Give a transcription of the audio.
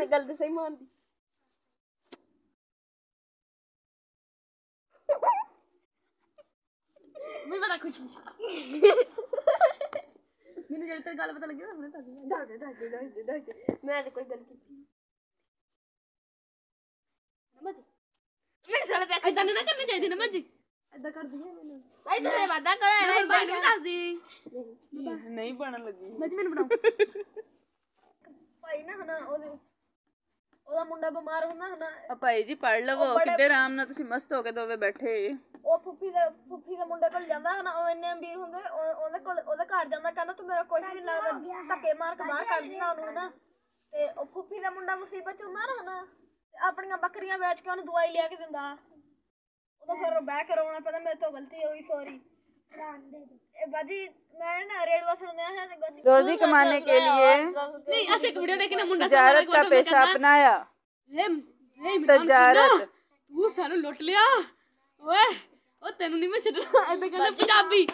ਗੱਲ ਤੇ ਸਹੀ ਮਾਨਦੀ मैं बड़ा खुश हूँ मैंने जब तक गल पता लगी ना हमने दस मैं तो कोई गल की नमज मेरे साले पे ऐसा नहीं ना करना चाहिए नमज ऐसा कर दिया मैंने भाई तुमने वादा करा है भाई नहीं दस दी नहीं बनन लगी मैं मैंने बनाऊं ਭਾਈ ਨਾ ਹਨਾ ਉਹਦਾ ਮੁੰਡਾ ਬਿਮਾਰ ਹੁੰਦਾ ਹਨਾ ਭਾਈ ਜੀ ਪੜ ਲਵੋ ਕਿੱਡੇ ਆਰਾਮ ਨਾਲ ਤੁਸੀਂ ਮਸਤ ਹੋ ਕੇ ਦੋਵੇਂ ਬੈਠੇ ਉਹ ਫੁੱਫੀ ਦੇ ਮੁੰਡੇ ਕੋਲ ਜਾਂਦਾ ਹਨਾ ਉਹ ਇੰਨੇ ਅਮੀਰ ਹੁੰਦੇ ਉਹਦੇ ਕੋਲ ਉਹਦੇ ਘਰ ਜਾਂਦਾ ਕਹਿੰਦਾ ਤੂੰ ਮੇਰਾ ਕੁਝ ਵੀ ਲੱਗਦਾ ਧੱਕੇ ਮਾਰ ਕੇ ਬਾਹਰ ਕੱਢ ਦਿੰਦਾ ਉਹਨੂੰ ਹਨਾ ਤੇ ਉਹ ਫੁੱਫੀ ਦਾ ਮੁੰਡਾ ਮੁਸੀਬਤ ਚ ਹੁੰਦਾ ਨਾ ਹਨਾ ਆਪਣੀਆਂ ਬੱਕਰੀਆਂ ਵੇਚ ਕੇ ਉਹਨੂੰ ਦਵਾਈ ਲਿਆ ਕੇ ਦਿੰਦਾ ਉਦੋਂ ਫਿਰ ਬਹਿ ਕੇ ਰੋਣਾ ਪੈਂਦਾ ਮੇਰੇ ਤੋਂ ਗਲਤੀ ਹੋਈ सॉरी बाजी मैं ना रेडवा सुनने है रोजी कमाने के लिए नहीं ऐसे वीडियो देखना मुंडा तजारत का पेशा अपनाया तजारत तू सानू लुट लिया ओए ओ तेनू नहीं मैं छड्डना ऐसे कहंदा पंजाबी